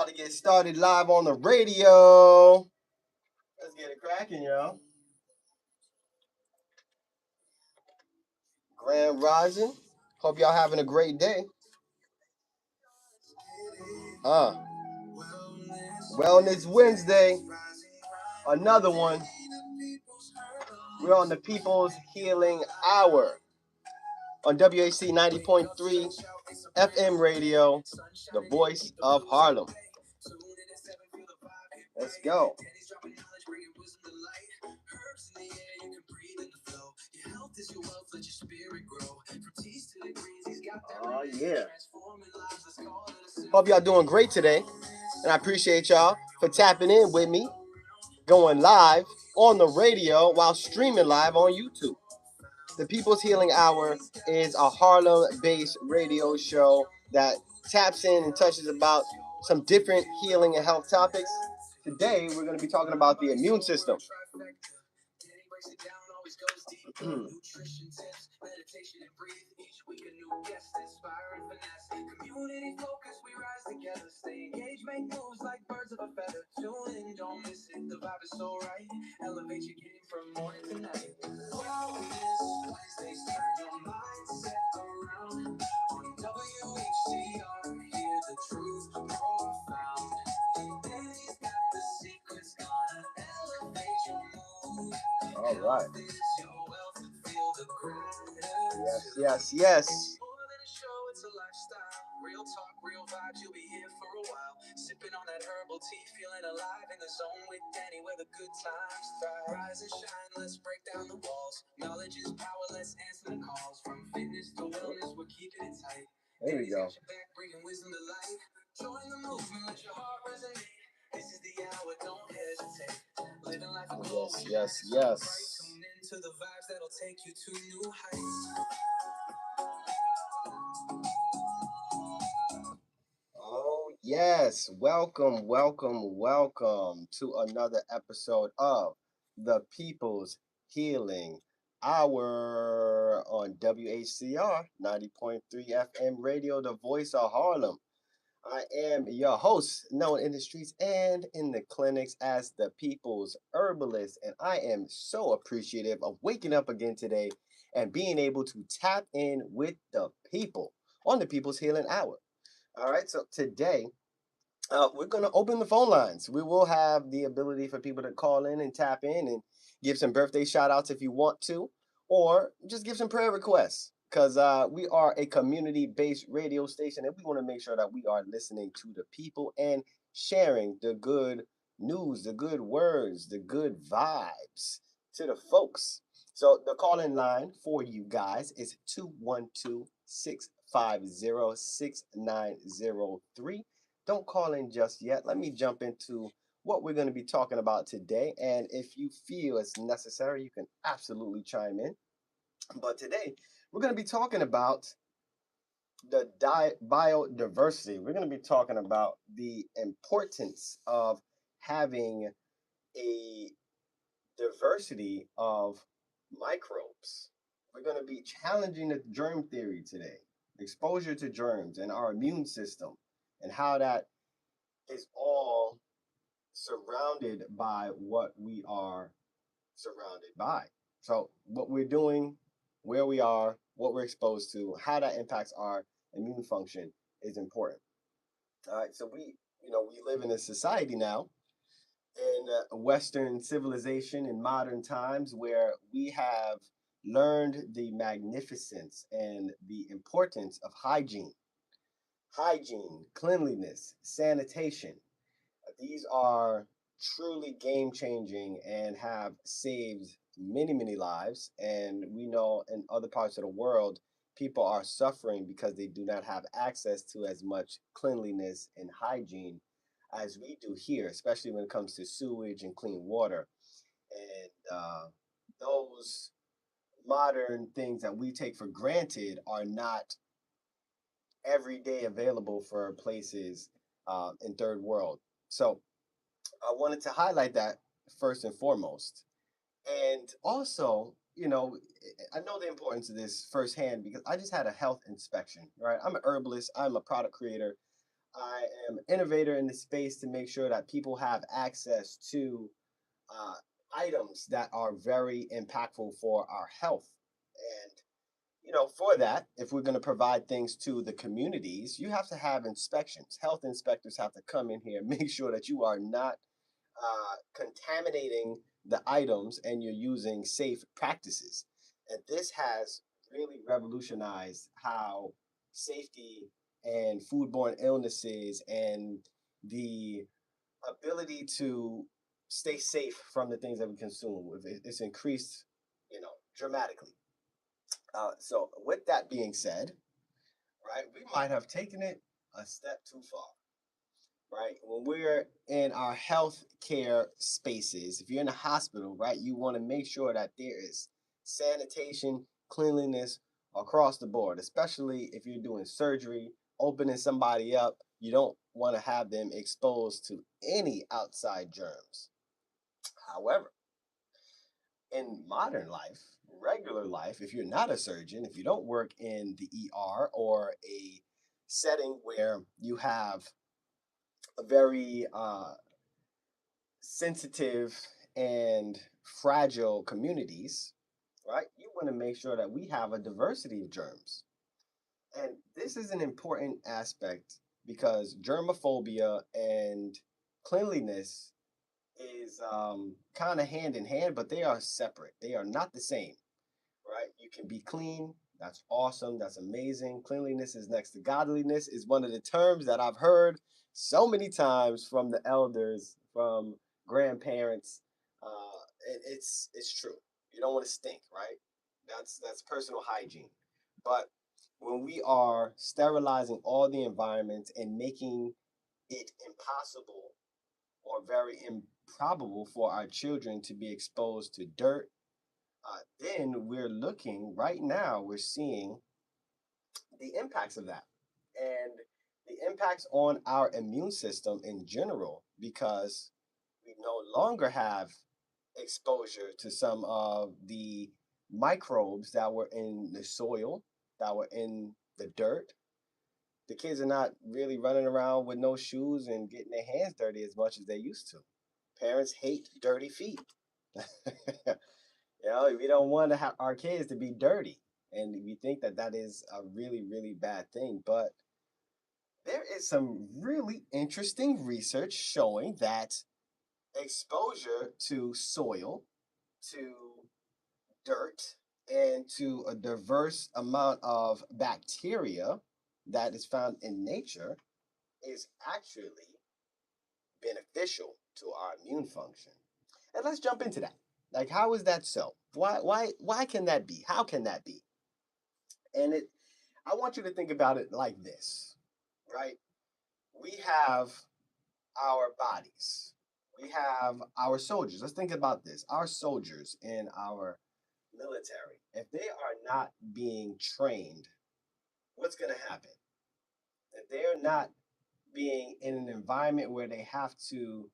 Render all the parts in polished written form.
to get started live on the radio. Let's get it cracking, y'all. Grand Rising. Hope y'all having a great day. Wellness Wednesday. Another one. We're on the People's Healing Hour on WAC 90.3 FM radio, the voice of Harlem. Let's go. Oh, yeah. Hope y'all doing great today. And I appreciate y'all for tapping in with me, going live on the radio while streaming live on YouTube. The People's Healing Hour is a Harlem-based radio show that taps in and touches about some different healing and health topics. Today, we're going to be talking about the immune system. All right. Yes. Real talk, real vibes, you'll be here for a while. Sipping on that herbal tea, feeling alive in the zone with Danny, where the good times thrive. Rise and shine, let's break down the walls. Knowledge is power, let's answer the calls. From fitness to wellness, we're keeping it tight. There we go. Back, bringing wisdom to life. Join the movement, let your heart resonate. This is the hour, don't hesitate. Living life a goal. Yes. Tune into the vibes that'll take you to new heights. Oh, yes. Welcome to another episode of the People's Healing Hour on WHCR 90.3 FM radio, the voice of Harlem. I am your host, known in the streets and in the clinics as the People's Herbalist, and I am so appreciative of waking up again today and being able to tap in with the people on the People's Healing Hour. All right, so today we're going to open the phone lines. We will have the ability for people to call in and tap in and give some birthday shout outs if you want to, or just give some prayer requests, because we are a community-based radio station and we want to make sure that we are listening to the people and sharing the good news, the good words, the good vibes to the folks. So the call-in line for you guys is 212-650-6903. Don't call in just yet. Let me jump into what we're going to be talking about today. And if you feel it's necessary, you can absolutely chime in. But today, we're going to be talking about the biodiversity. We're going to be talking about the importance of having a diversity of microbes. We're going to be challenging the germ theory today, exposure to germs and our immune system, and how that is all surrounded by what we are surrounded by. So what we're doing, where we are, what we're exposed to, how that impacts our immune function is important. All right, so we live in a society now in Western civilization in modern times where we have learned the magnificence and the importance of hygiene, cleanliness, sanitation. These are truly game changing and have saved many lives. And we know in other parts of the world, people are suffering because they do not have access to as much cleanliness and hygiene as we do here, especially when it comes to sewage and clean water. And those modern things that we take for granted are not every day available for places in third world. So I wanted to highlight that first and foremost. And also, I know the importance of this firsthand because I just had a health inspection, right? I'm an herbalist, I'm a product creator. I am an innovator in the space to make sure that people have access to uh, items that are very impactful for our health. And for that, if we're going to provide things to the communities, you have to have inspections. Health inspectors have to come in here, make sure that you are not contaminating the items and you're using safe practices. And this has really revolutionized how safety and foodborne illnesses and the ability to stay safe from the things that we consume. It's increased, dramatically. So, with that being said, right, we might have taken it a step too far, right? When we're in our health care spaces, if you're in a hospital, right, you want to make sure that there is sanitation, cleanliness across the board, especially if you're doing surgery, opening somebody up. You don't want to have them exposed to any outside germs. However, in modern life, regular life, if you're not a surgeon, if you don't work in the ER or a setting where you have a very sensitive and fragile communities, right? You want to make sure that we have a diversity of germs. And this is an important aspect because germophobia and cleanliness is kind of hand in hand, but they are separate. They are not the same, right? You can be clean. That's awesome. That's amazing. Cleanliness is next to godliness is one of the terms that I've heard so many times from the elders, from grandparents. It's true. You don't want to stink, right? That's personal hygiene. But when we are sterilizing all the environments and making it impossible or very improbable for our children to be exposed to dirt, then we're looking right now, we're seeing the impacts of that and the impacts on our immune system in general because we no longer have exposure to some of the microbes that were in the soil, that were in the dirt. The kids are not really running around with no shoes and getting their hands dirty as much as they used to. Parents hate dirty feet. We don't want to have our kids to be dirty, and we think that that is a really, really bad thing. But there is some really interesting research showing that exposure to soil, to dirt, and to a diverse amount of bacteria that is found in nature is actually beneficial to our immune function. And let's jump into that. Like, how is that so? Why can that be? How can that be? And I want you to think about it like this, right? We have our bodies. We have our soldiers. Let's think about this. Our soldiers in our military, if they are not being trained, what's going to happen? If they're not being in an environment where they have to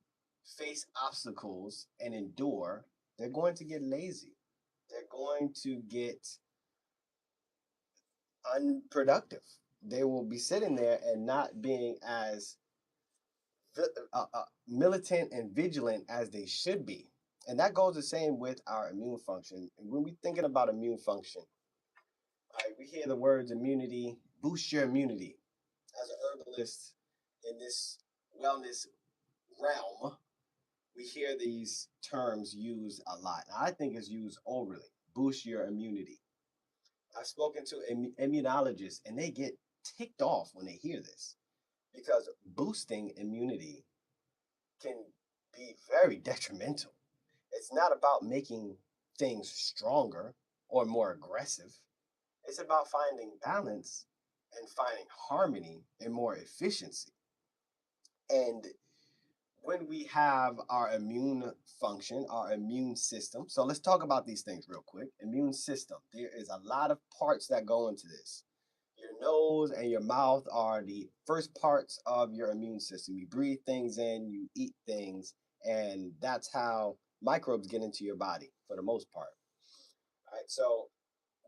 face obstacles and endure, they're going to get lazy. They're going to get unproductive. They will be sitting there and not being as militant and vigilant as they should be. And that goes the same with our immune function. And when we're thinking about immune function, right, we hear the words immunity, boost your immunity. As an herbalist in this wellness realm, we hear these terms used a lot. I think it's used overly. Boost your immunity. I've spoken to immunologists and they get ticked off when they hear this because boosting immunity can be very detrimental. It's not about making things stronger or more aggressive. It's about finding balance and finding harmony and more efficiency. And when we have our immune function, our immune system. So let's talk about these things real quick. Immune system. There is a lot of parts that go into this. Your nose and your mouth are the first parts of your immune system. You breathe things in, you eat things, and that's how microbes get into your body for the most part. All right, so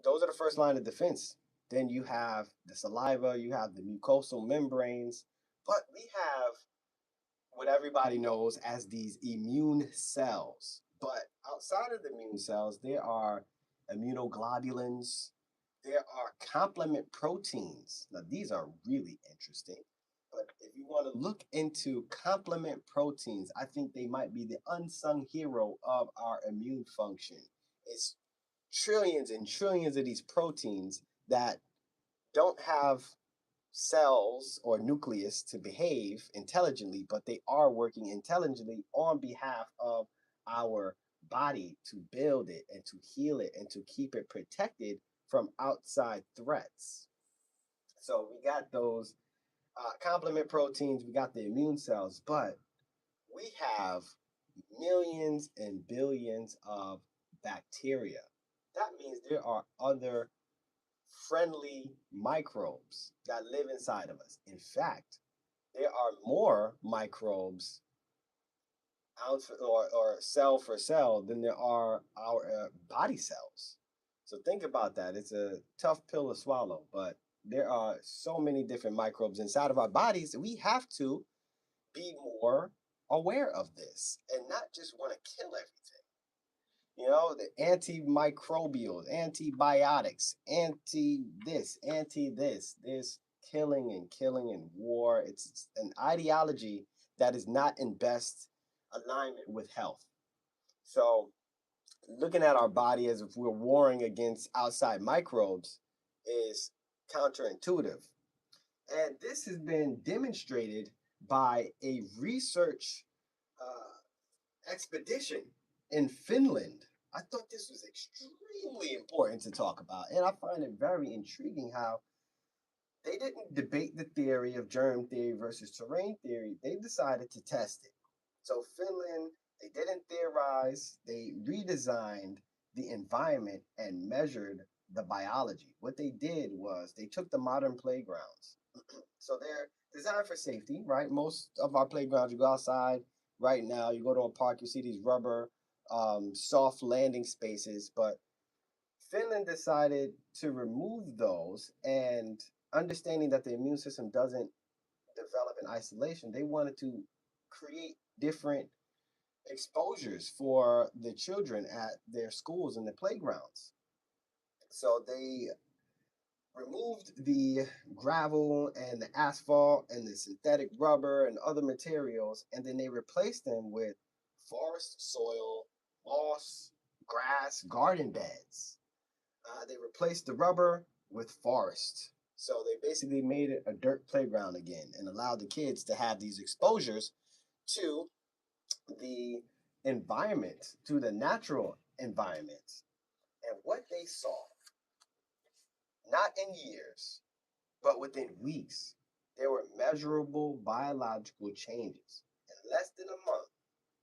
those are the first line of defense. Then you have the saliva, you have the mucosal membranes But we have what everybody knows as these immune cells. But outside of the immune cells, there are immunoglobulins, there are complement proteins. Now, these are really interesting. But if you want to look into complement proteins, I think they might be the unsung hero of our immune function. It's trillions and trillions of these proteins that don't have cells or nucleus to behave intelligently, but they are working intelligently on behalf of our body to build it and to heal it and to keep it protected from outside threats. So we got those complement proteins, we got the immune cells, but we have millions and billions of bacteria. That means there are other friendly microbes that live inside of us. In fact, there are more microbes ounce or cell for cell than there are our body cells. So think about that. It's a tough pill to swallow, but there are so many different microbes inside of our bodies. We have to be more aware of this and not just want to kill everything. You know, the antimicrobials, antibiotics, anti this, anti this. There's killing and killing and war. It's an ideology that is not in best alignment with health. So, looking at our body as if we're warring against outside microbes is counterintuitive. And this has been demonstrated by a research expedition in Finland. I thought this was extremely important to talk about, and I find it very intriguing how they didn't debate the theory of germ theory versus terrain theory. They decided to test it. So Finland, they didn't theorize, they redesigned the environment and measured the biology. What they did was they took the modern playgrounds. So they're designed for safety, right? Most of our playgrounds, you go outside right now, you go to a park, you see these rubber, soft landing spaces. But Finland decided to remove those, and understanding that the immune system doesn't develop in isolation, they wanted to create different exposures for the children at their schools and the playgrounds. So they removed the gravel and the asphalt and the synthetic rubber and other materials, and then they replaced them with forest soil, moss, grass, garden beds. They replaced the rubber with forest. So they basically made it a dirt playground again and allowed the kids to have these exposures to the environment, to the natural environment. And what they saw, not in years, but within weeks, there were measurable biological changes. In less than a month,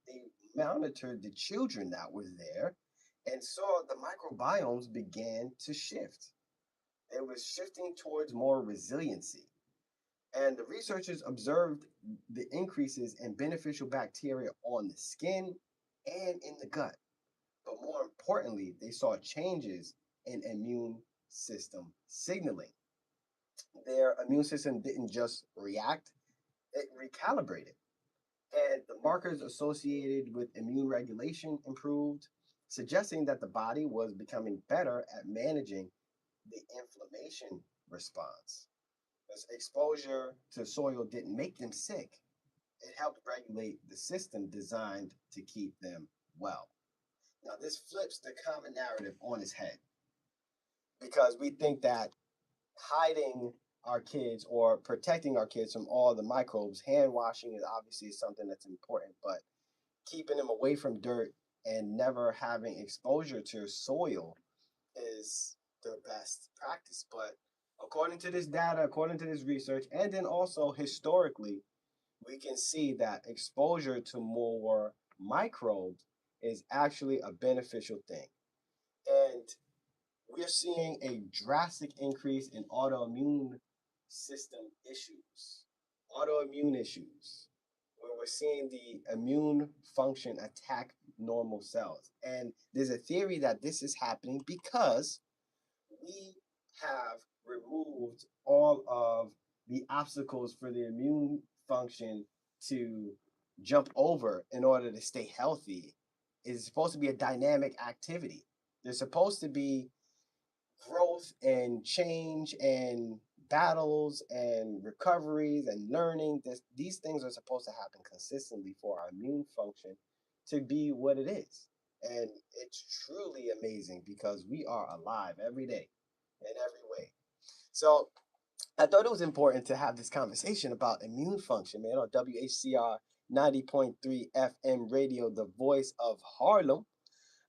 they monitored the children that were there and saw the microbiomes began to shift. It was shifting towards more resiliency. And the researchers observed the increases in beneficial bacteria on the skin and in the gut. But more importantly, they saw changes in immune system signaling. Their immune system didn't just react, it recalibrated. And the markers associated with immune regulation improved, suggesting that the body was becoming better at managing the inflammation response. Because exposure to soil didn't make them sick, it helped regulate the system designed to keep them well. Now, this flips the common narrative on its head because we think that hiding our kids or protecting our kids from all the microbes, hand washing is obviously something that's important, but keeping them away from dirt and never having exposure to soil is the best practice. But according to this data, according to this research, and then also historically, we can see that exposure to more microbes is actually a beneficial thing. And we're seeing a drastic increase in autoimmune system issues, autoimmune issues, where we're seeing the immune function attack normal cells. And there's a theory that this is happening because we have removed all of the obstacles for the immune function to jump over in order to stay healthy is supposed to be a dynamic activity. There's supposed to be growth and change and battles and recoveries and learning. These things are supposed to happen consistently for our immune function to be what it is. And it's truly amazing because we are alive every day in every way. So I thought it was important to have this conversation about immune function, man, on WHCR 90.3 FM radio, the voice of Harlem.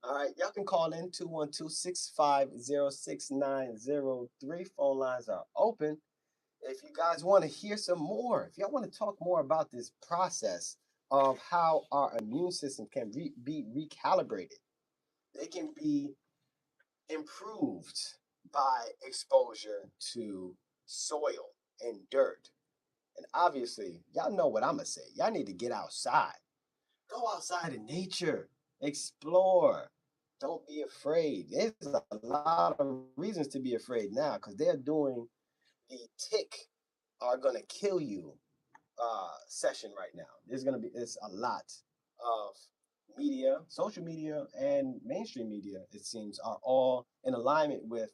All right, y'all can call in 212-650-6903. Phone lines are open. If you guys want to hear some more, if y'all want to talk more about this process of how our immune system can be recalibrated, they can be improved by exposure to soil and dirt. And obviously, y'all know what I'm going to say. Y'all need to get outside. Go outside in nature, explore. Don't be afraid. There's a lot of reasons to be afraid now because they're doing the tick are going to kill you session right now. It's a lot of media, social media, and mainstream media, it seems, are all in alignment with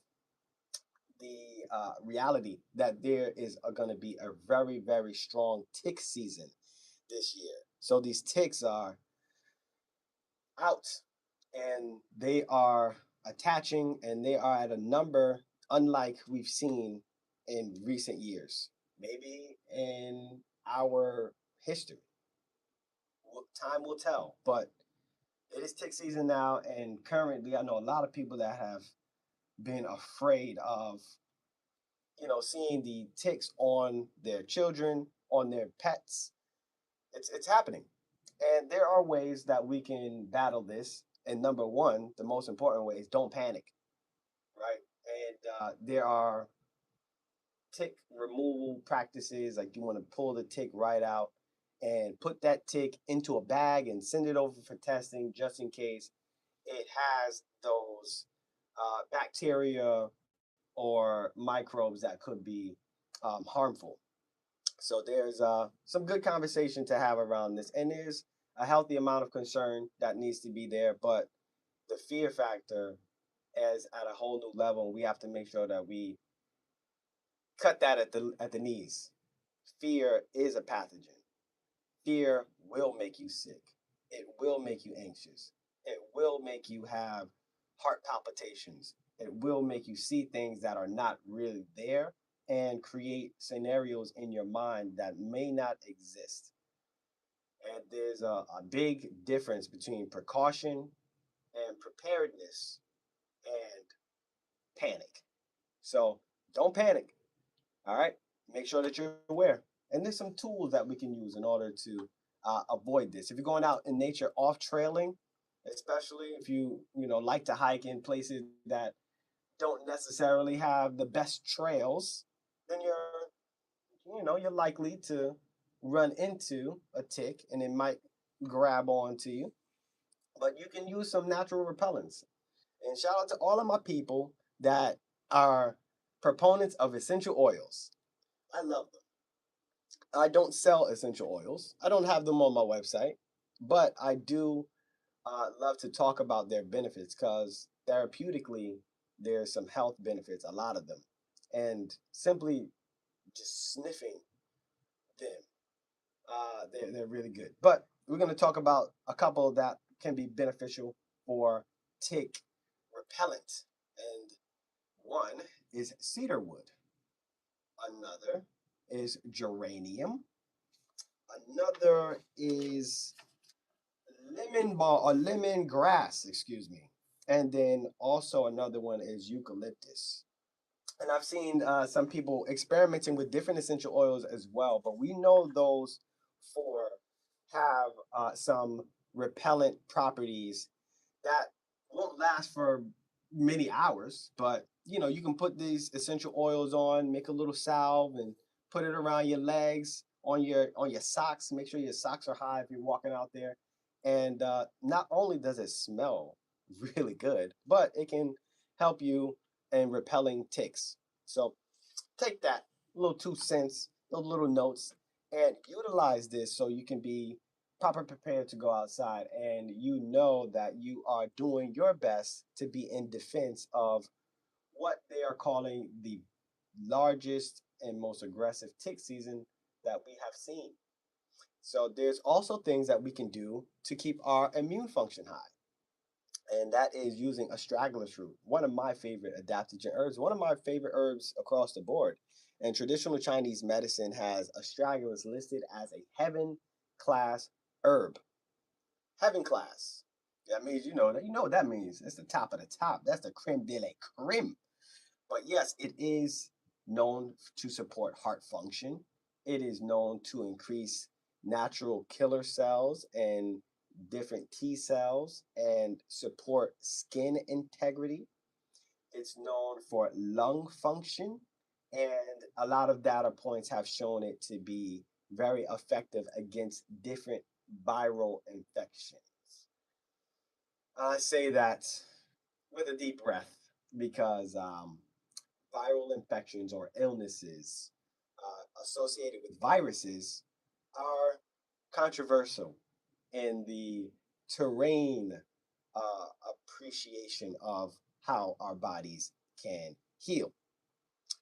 the reality that there is going to be a very, very strong tick season this year. So these ticks are out and they are attaching and they are at a number unlike we've seen in recent years, maybe in our history. Time will tell, but it is tick season now, and currently I know a lot of people that have been afraid of seeing the ticks on their children, on their pets. It's happening. And there are ways that we can battle this. And number one, the most important way is don't panic, right? And there are tick removal practices, like you want to pull the tick right out and put that tick into a bag and send it over for testing just in case it has those bacteria or microbes that could be harmful. So there's some good conversation to have around this, and there's a healthy amount of concern that needs to be there, but the fear factor is at a whole new level. We have to make sure that we cut that at the knees. Fear is a pathogen. Fear will make you sick. It will make you anxious. It will make you have heart palpitations. It will make you see things that are not really there and create scenarios in your mind that may not exist. And there's a big difference between precaution and preparedness and panic. So don't panic. All right. Make sure that you're aware. And there's some tools that we can use in order to avoid this. If you're going out in nature off trailing, especially if you like to hike in places that don't necessarily have the best trails, then you're likely to run into a tick and it might grab onto you. But you can use some natural repellents. And shout out to all of my people that are proponents of essential oils. I love them. I don't sell essential oils. I don't have them on my website, but I do love to talk about their benefits because therapeutically, there's some health benefits, a lot of them. And simply just sniffing them, they're really good. But we're going to talk about a couple that can be beneficial for tick repellent. And one is cedar wood, another is geranium, another is lemon ball or lemon grass, excuse me. And then also another one is eucalyptus. And I've seen some people experimenting with different essential oils as well, but we know those four have some repellent properties that won't last for many hours, but you can put these essential oils on, make a little salve and put it around your legs, on your socks. Make sure your socks are high if you're walking out there. And not only does it smell really good, but it can help you in repelling ticks. So take that little 2 cents, those little notes, and utilize this so you can be proper prepared to go outside, and you know that you are doing your best to be in defense of what they are calling the largest and most aggressive tick season that we have seen. So there's also things that we can do to keep our immune function high, and that is using astragalus root, one of my favorite adaptogen herbs, one of my favorite herbs across the board. And traditional Chinese medicine has astragalus listed as a heaven class herb. Heaven class. That means you know what that means. It's the top of the top. That's the creme de la creme. But yes, it is known to support heart function. It is known to increase natural killer cells and different T cells and support skin integrity. It's known for lung function, and a lot of data points have shown it to be very effective against different viral infections. I say that with a deep breath because viral infections or illnesses associated with viruses are controversial in the terrain appreciation of how our bodies can heal.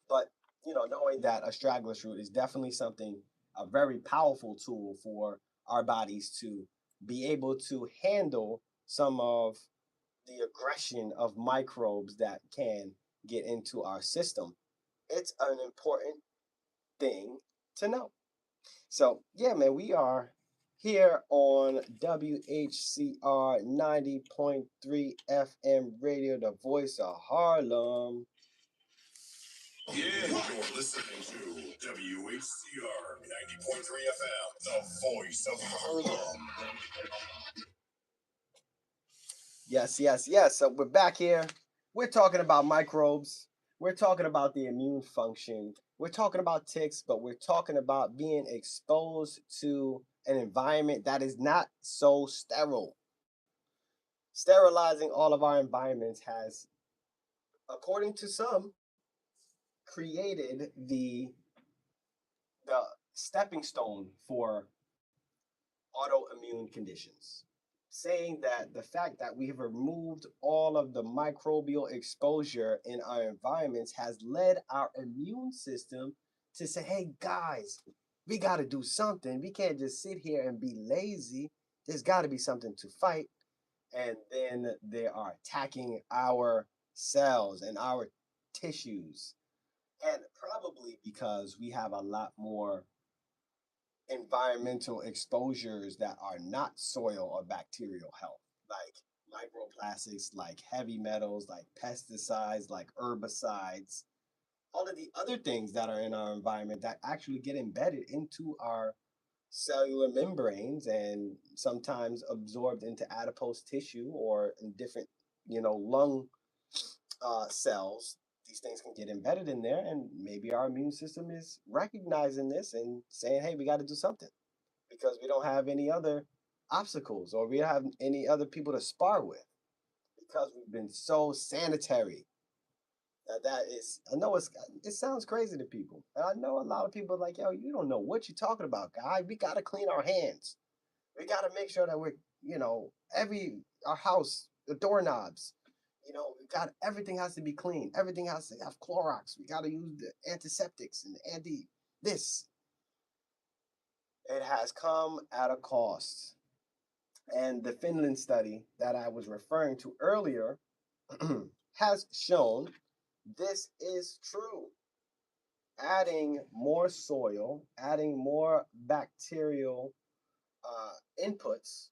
But knowing that astragalus root is definitely something, a very powerful tool for our bodies to be able to handle some of the aggression of microbes that can get into our system. It's an important thing to know. So, yeah, man, we are here on WHCR 90.3 FM radio, the voice of Harlem. Yeah, you're listening to WHCR 90.3 FM, the voice of Harlem. Yes, yes, yes. So we're back here. We're talking about microbes. We're talking about the immune function. We're talking about ticks, but we're talking about being exposed to an environment that is not so sterile. Sterilizing all of our environments has, according to some, created the stepping stone for autoimmune conditions, saying that the fact that we have removed all of the microbial exposure in our environments has led our immune system to say, hey, guys, we got to do something. We can't just sit here and be lazy. There's got to be something to fight. And then they are attacking our cells and our tissues. And probably because we have a lot more environmental exposures that are not soil or bacterial health, like microplastics, like heavy metals, like pesticides, like herbicides, all of the other things that are in our environment that actually get embedded into our cellular membranes and sometimes absorbed into adipose tissue or in different, lung cells. These things can get embedded in there, and maybe our immune system is recognizing this and saying, hey, we got to do something because we don't have any other obstacles or we don't have any other people to spar with because we've been so sanitary. That is, I know it sounds crazy to people. And I know a lot of people are like, yo, you don't know what you're talking about, guy. We got to clean our hands. We got to make sure that we're, our house, the doorknobs, we got everything has to be clean. Everything has to have Clorox. We got to use the antiseptics and the anti this. It has come at a cost. And the Finland study that I was referring to earlier has shown this is true. Adding more soil, adding more bacterial inputs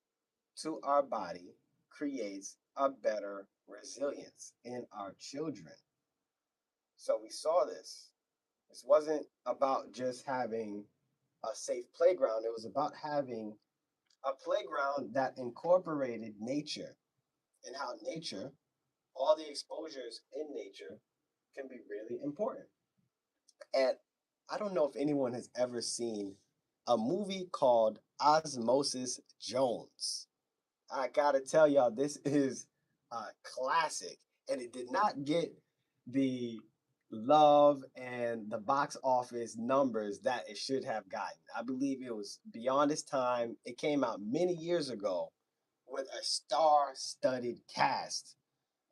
to our body creates a better resilience in our children. So we saw this. This wasn't about just having a safe playground, it was about having a playground that incorporated nature and how nature, all the exposures in nature, can be really important. And I don't know if anyone has ever seen a movie called Osmosis Jones. I gotta tell y'all, this is a classic, and it did not get the love and the box office numbers that it should have gotten. I believe it was beyond its time. It came out many years ago with a star-studded cast.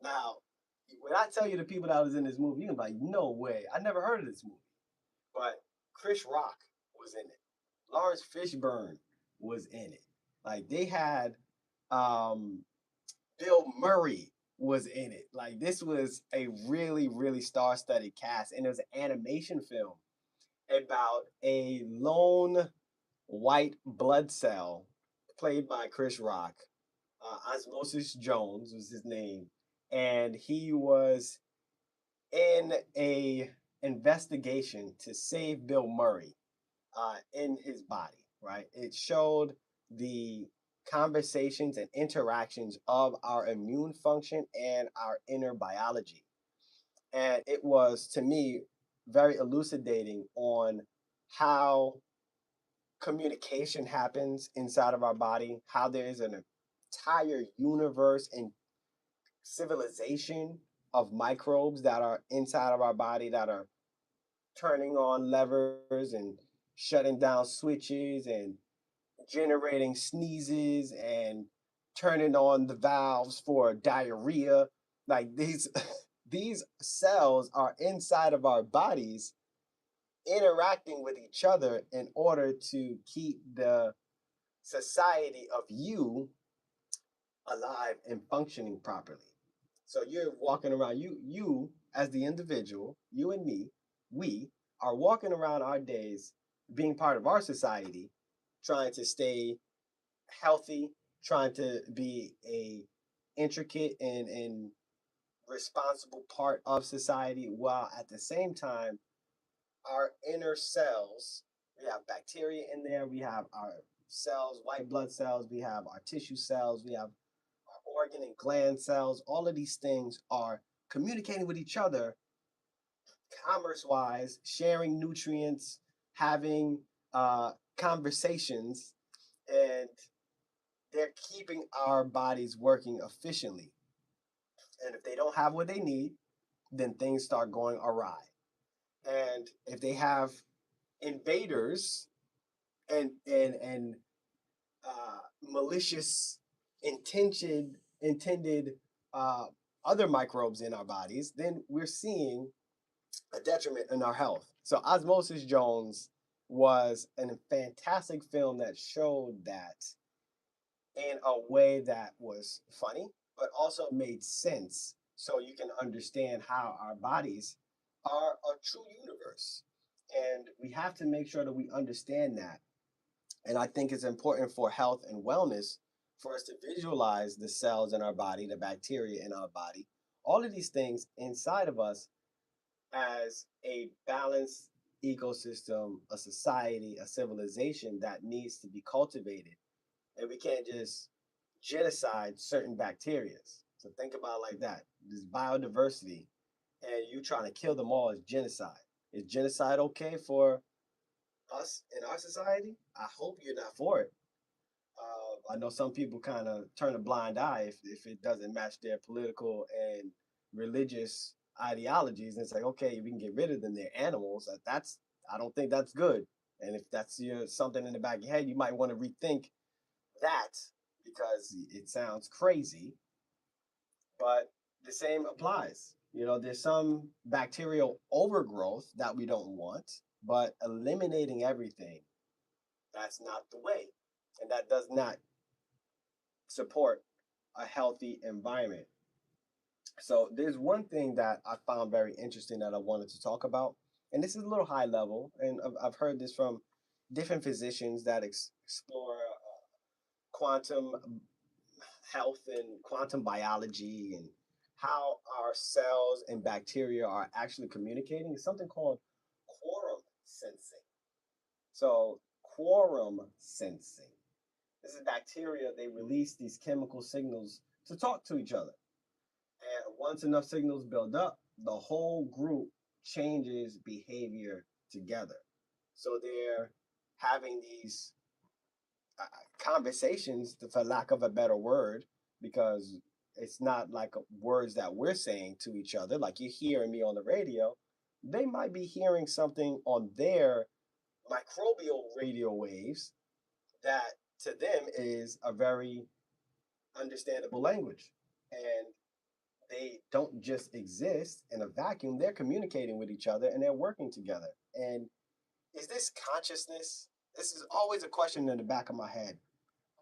Now, when I tell you the people that was in this movie, you're gonna be like, no way. I never heard of this movie. But Chris Rock was in it. Lawrence Fishburne was in it. Like they had um Bill Murray was in it. Like this was a really, really star-studded cast, and it was an animation film about a lone white blood cell played by Chris Rock. Osmosis Jones was his name, and he was in a investigation to save Bill Murray in his body. Right? It showed the conversations and interactions of our immune function and our inner biology. And it was, to me, very elucidating on how communication happens inside of our body, how there is an entire universe and civilization of microbes that are inside of our body that are turning on levers and shutting down switches and generating sneezes and turning on the valves for diarrhea. Like these these cells are inside of our bodies interacting with each other in order to keep the society of you alive and functioning properly. So you're walking around, you as the individual, you and me, we are walking around our days being part of our society, trying to stay healthy, trying to be a intricate and responsible part of society, while at the same time our inner cells, we have bacteria in there, we have our cells, white blood cells, we have our tissue cells, we have our organ and gland cells. All of these things are communicating with each other commerce wise, sharing nutrients, having conversations, and they're keeping our bodies working efficiently. And if they don't have what they need, then things start going awry. And if they have invaders and malicious intended uh, other microbes in our bodies, then we're seeing a detriment in our health. So Osmosis Jones was a fantastic film that showed that in a way that was funny, but also made sense so you can understand how our bodies are a true universe. And we have to make sure that we understand that. And I think it's important for health and wellness for us to visualize the cells in our body, the bacteria in our body, all of these things inside of us as a balanced ecosystem, a society, a civilization that needs to be cultivated. And we can't just genocide certain bacteria. So think about it like that. This biodiversity, and you trying to kill them all is genocide. Is genocide okay for us in our society? I hope you're not for it. I know some people kind of turn a blind eye if it doesn't match their political and religious ideologies. And it's like, okay, we can get rid of them. They're animals. That's I don't think that's good. And if that's your something in the back of your head, you might want to rethink that because it sounds crazy. But the same applies. You know, there's some bacterial overgrowth that we don't want, but eliminating everything, that's not the way. And that does not support a healthy environment. So there's one thing that I found very interesting that I wanted to talk about, and this is a little high level, and I've heard this from different physicians that explore quantum health and quantum biology and how our cells and bacteria are actually communicating. It's something called quorum sensing. So quorum sensing. This is bacteria. They release these chemical signals to talk to each other. And once enough signals build up, the whole group changes behavior together. So they're having these conversations, for lack of a better word, because it's not like words that we're saying to each other, like you're hearing me on the radio. they might be hearing something on their microbial radio waves that to them is a very understandable language. And they don't just exist in a vacuum, they're communicating with each other and they're working together. And is this consciousness? This is always a question in the back of my head.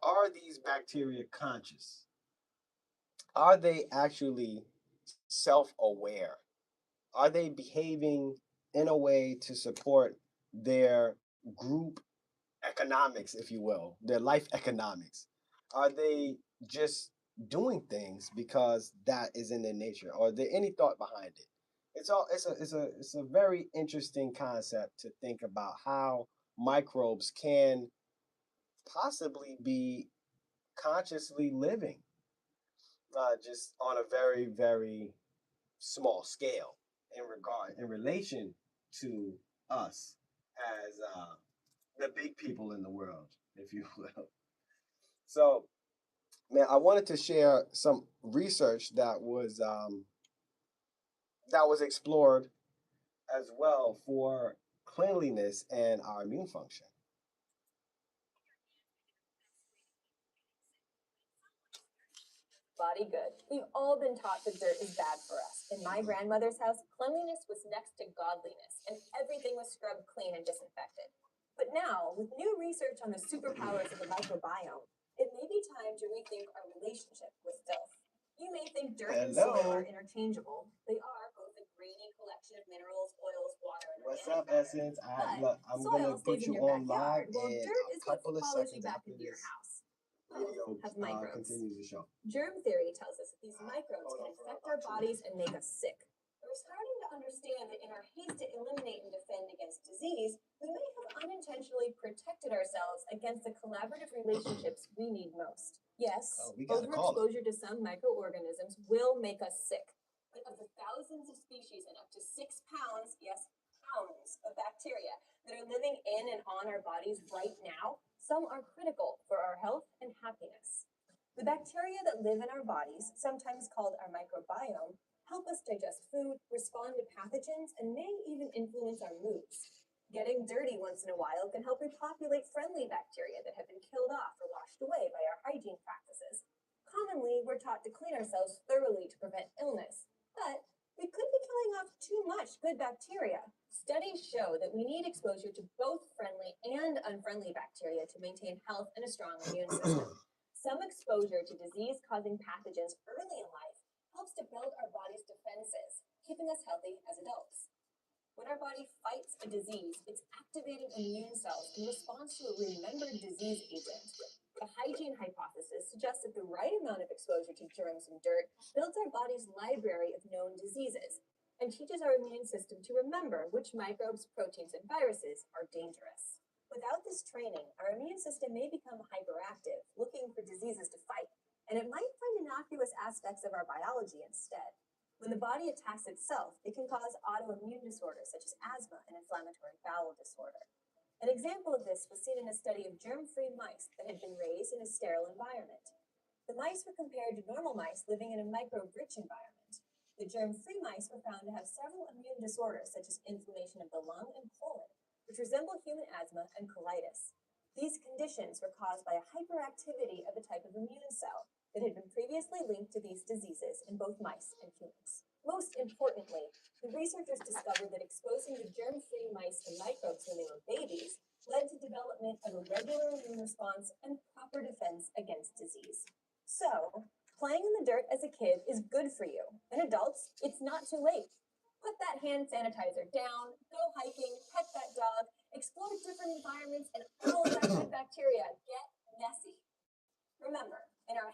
Are these bacteria conscious? Are they actually self aware? Are they behaving in a way to support their group economics, if you will, their life economics? Are they just doing things because that is in their nature? Or is there any thought behind it? It's a very interesting concept to think about how microbes can possibly be consciously living, just on a very, very small scale in relation to us as the big people in the world, if you will. So, man, I wanted to share some research that was explored as well for cleanliness and our immune function. Body good. We've all been taught that dirt is bad for us. In my Mhm. grandmother's house, cleanliness was next to godliness, and everything was scrubbed clean and disinfected. But now, with new research on the superpowers of the microbiome, it may be time to rethink our relationship with filth. You may think dirt and soil are Hello. interchangeable. They are both a grainy collection of minerals, oils, water, and What's organic up, matter. Essence? But I'm gonna soil put stays in you your on live backyard, while in dirt a is what couple of follows you seconds back after into your this house. video Both have microbes. continues the show. Germ theory tells us that these microbes Hold can on for infect our about 2 minutes. bodies and make us sick. We're starting to understand that in our haste to eliminate and defend against disease, we may have unintentionally protected ourselves against the collaborative relationships we need most. Yes, Oh, we got a caller. overexposure to some microorganisms will make us sick. But of the thousands of species and up to 6 pounds, yes, pounds of bacteria that are living in and on our bodies right now, some are critical for our health and happiness. The bacteria that live in our bodies, sometimes called our microbiome, help us digest food, respond to pathogens, and may even influence our moods. Getting dirty once in a while can help repopulate friendly bacteria that have been killed off or washed away by our hygiene practices. Commonly, we're taught to clean ourselves thoroughly to prevent illness, but we could be killing off too much good bacteria. Studies show that we need exposure to both friendly and unfriendly bacteria to maintain health and a strong immune system. Some exposure to disease causing pathogens early in life helps to build our body's defenses, keeping us healthy as adults. When our body fights a disease, it's activating immune cells in response to a remembered disease agent. The hygiene hypothesis suggests that the right amount of exposure to germs and dirt builds our body's library of known diseases and teaches our immune system to remember which microbes, proteins, and viruses are dangerous. Without this training, our immune system may become hyperactive, looking for diseases to fight, and it might find innocuous aspects of our biology instead. When the body attacks itself, it can cause autoimmune disorders such as asthma and inflammatory bowel disorder. An example of this was seen in a study of germ-free mice that had been raised in a sterile environment. The mice were compared to normal mice living in a microbe-rich environment. The germ-free mice were found to have several immune disorders such as inflammation of the lung and colon, which resemble human asthma and colitis. These conditions were caused by a hyperactivity of a type of immune cell that had been previously linked to these diseases in both mice and humans. Most importantly, the researchers discovered that exposing the germ-free mice to microbes when they were babies led to development of a regular immune response and proper defense against disease. So, playing in the dirt as a kid is good for you. And adults, it's not too late. Put that hand sanitizer down, go hiking, pet that dog, explore different environments, and all of that good bacteria get messy. Remember, in our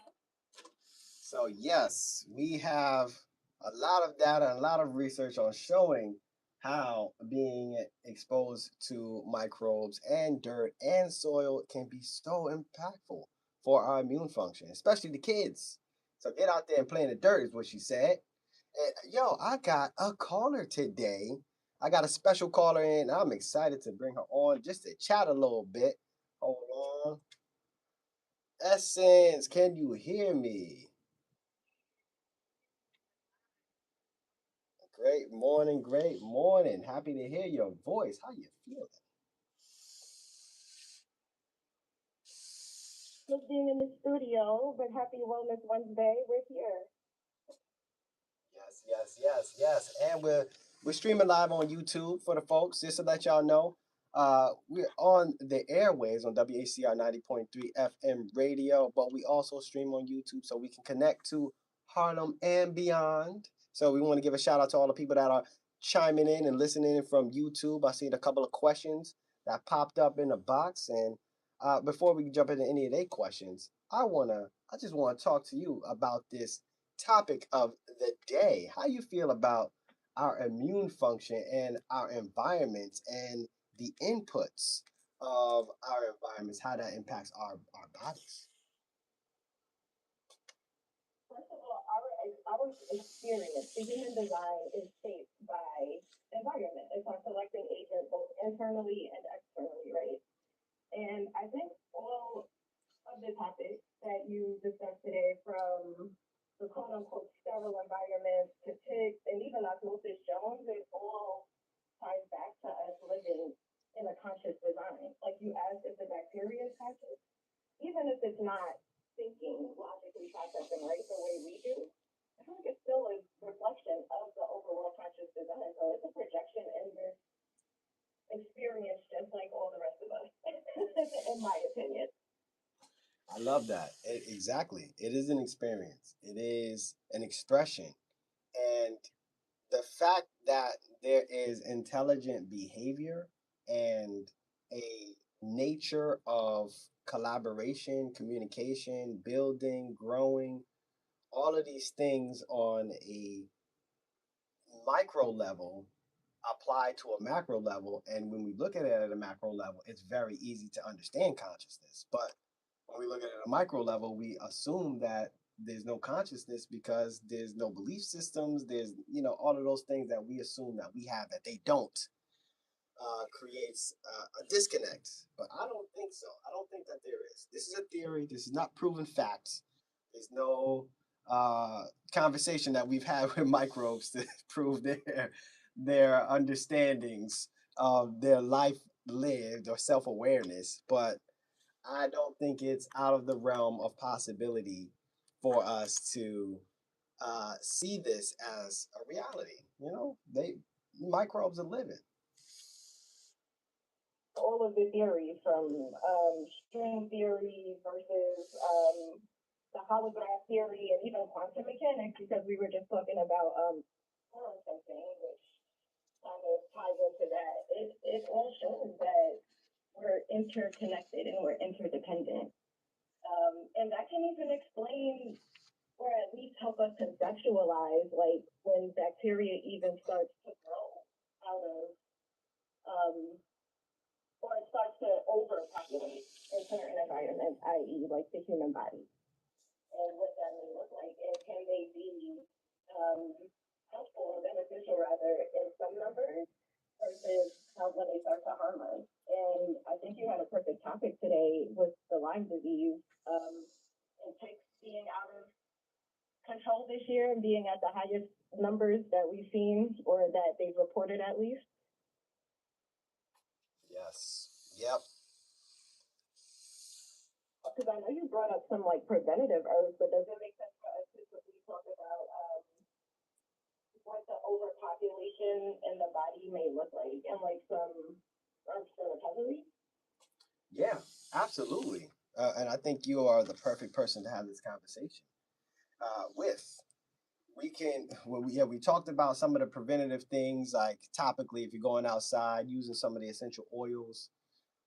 So, yes, we have a lot of data and a lot of research on showing how being exposed to microbes and dirt and soil can be so impactful for our immune function, especially the kids. So, get out there and play in the dirt, is what she said. And, yo, I got a caller today. I got a special caller in. I'm excited to bring her on just to chat a little bit. Hold on. Essence, can you hear me? Great morning, great morning. Happy to hear your voice. How you feeling? Just being in the studio, but happy Wellness Wednesday. We're here. Yes. And we're streaming live on YouTube for the folks, just to let y'all know. We're on the airways on WACR 90.3 FM radio, but we also stream on YouTube so we can connect to Harlem and beyond. So we want to give a shout out to all the people that are chiming in and listening in from YouTube. I seen a couple of questions that popped up in the box, and before we jump into any of their questions, I just wanna talk to you about this topic of the day. How you feel about our immune function and our environments and the inputs of our environments, how that impacts our bodies. First of all, our experience, the human design is shaped by environment. It's our selecting agent both internally and externally, right? And I think all of the topics that you discussed today, from the quote unquote sterile environments to ticks and even osmosis Jones, it all ties back to us living in a conscious design. Like you asked if the bacteria is conscious, even if it's not thinking, logically processing, right, the way we do, I feel like it's still a reflection of the overall conscious design. So it's a projection in this experience, just like all the rest of us, in my opinion. I love that. Exactly. It is an experience. It is an expression. And the fact that there is intelligent behavior and a nature of collaboration, communication, building, growing, all of these things on a micro level apply to a macro level. And when we look at it at a macro level, it's very easy to understand consciousness. But when we look at it at a micro level, we assume that there's no consciousness because there's no belief systems. There's, all of those things that we assume that we have that they don't, creates a disconnect. But I don't think so. I don't think that there is. This is a theory. This is not proven facts. There's no uh, conversation that we've had with microbes to prove their understandings of their life lived or self awareness. But I don't think it's out of the realm of possibility for us to see this as a reality. They microbes are living. All of the theories from string theory versus the holograph theory and even quantum mechanics, because we were just talking about quantum something, which kind of ties into that. It all shows that we're interconnected and we're interdependent. And that can even explain, or at least help us conceptualize, like when bacteria even starts to grow out of um, or it starts to overpopulate in certain environments, i.e., like the human body, and what that may look like, and can they be um, helpful or beneficial, rather, in some numbers versus how when they start to harm us. And I think you had a perfect topic today with the Lyme disease and ticks being out of control this year and being at the highest numbers that we've seen or that they've reported at least. Yes. Yep. Because I know you brought up some like preventative herbs, but does it make sense for us to quickly talk about what the overpopulation in the body may look like and like some herbs for recovery? Yeah, absolutely. And I think you are the perfect person to have this conversation with. We talked about some of the preventative things, like topically, if you're going outside, using some of the essential oils.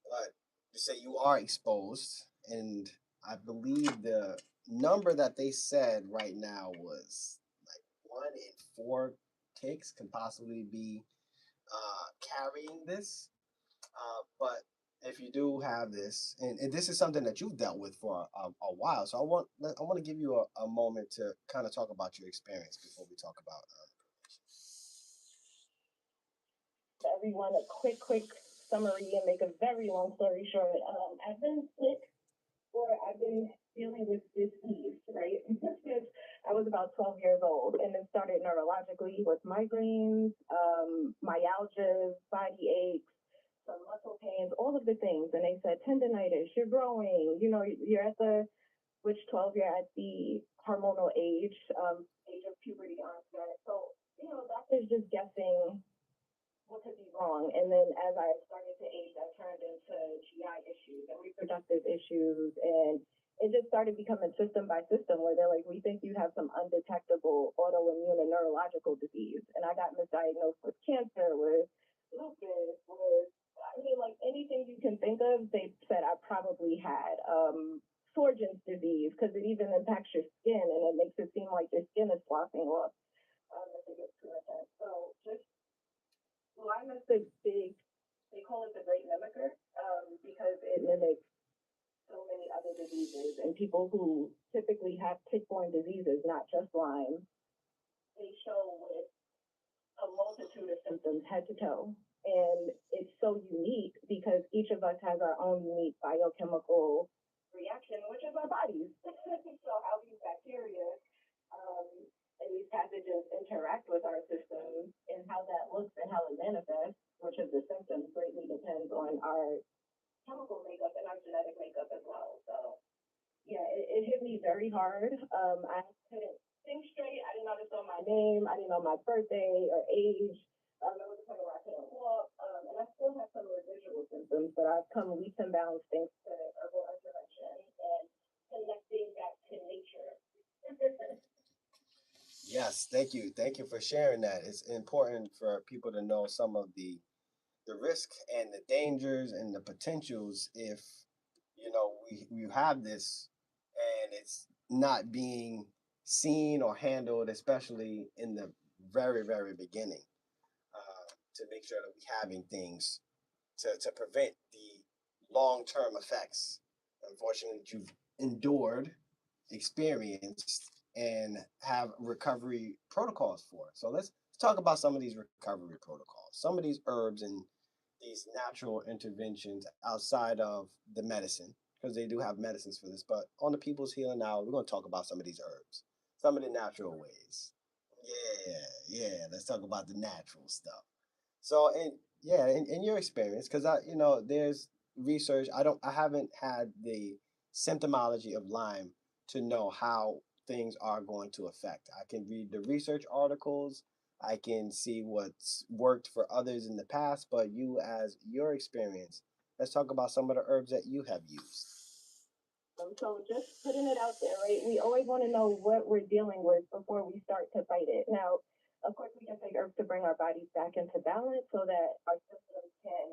But you say you are exposed, and I believe the number that they said right now was like 1 in 4 ticks can possibly be carrying this. But if you do have this, and this is something that you've dealt with for a while, so I want to give you a moment to kind of talk about your experience before we talk about. Everyone, a quick summary and make a very long story short. I've been sick or I've been dealing with disease, right? Since I was about about 12 years old, and it started neurologically with migraines, myalgias, body aches, some muscle pains, all of the things. And they said tendonitis, you're growing, you're at the, which 12, you're at the hormonal age of puberty onset. So, doctors just guessing what could be wrong. And then as I started to age, that turned into GI issues and reproductive issues. And it just started becoming system by system where they're like, we think you have some undetectable autoimmune and neurological disease. And I got misdiagnosed with cancer, with lupus, with, like anything you can think of, they said I probably had. Sorgen's disease, because it even impacts your skin and it makes it seem like your skin is sloughing off if it gets too intense. So just Lyme is the big, they call it the great mimicker because it mimics so many other diseases. And people who typically have tick-borne diseases, not just Lyme, they show with a multitude of symptoms head to toe. And it's so unique because each of us has our own unique biochemical reaction, which is our bodies. So how these bacteria and these pathogens interact with our system and how that looks and how it manifests, which is the symptoms, greatly depends on our chemical makeup and our genetic makeup as well. So yeah, it hit me very hard. I couldn't think straight. I didn't know to spell my name. I didn't know my birthday or age. There was a point where I couldn't walk, and I still have some residual symptoms, but I've come leaps and bounds thanks to herbal intervention and connecting back to nature. Yes, thank you. Thank you for sharing that. It's important for people to know some of the risk and the dangers and the potentials if we have this and it's not being seen or handled, especially in the very, very beginning, to make sure that we're having things to prevent the long-term effects, unfortunately, that you've endured, experienced, and have recovery protocols for. So let's talk about some of these recovery protocols, some of these herbs and these natural interventions outside of the medicine, because they do have medicines for this. But on the People's Healing Hour, we're going to talk about some of these herbs, some of the natural ways. Yeah, yeah. Let's talk about the natural stuff. So, and yeah, in your experience, because there's research. I haven't had the symptomology of Lyme to know how things are going to affect. I can read the research articles. I can see what's worked for others in the past, but you, as your experience, let's talk about some of the herbs that you have used. So just putting it out there, right? We always want to know what we're dealing with before we start to fight it. Now, of course, we can take herbs to bring our bodies back into balance so that our symptoms can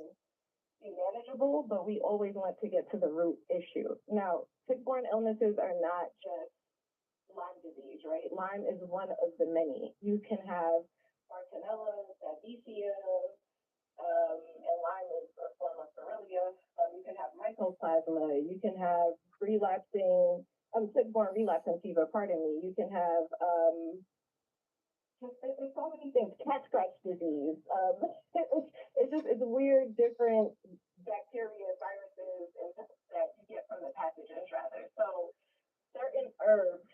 be manageable, but we always want to get to the root issue. Now, tick-borne illnesses are not just Lyme disease, right? Lyme is one of the many. You can have Bartonella, Babesia, and Lyme is a form of Borrelia. You can have mycoplasma. You can have tick-borne relapsing fever. Pardon me. You can have there's so many things. Cat scratch disease. It's weird, different bacteria, viruses, and that you get from the pathogens rather. So certain herbs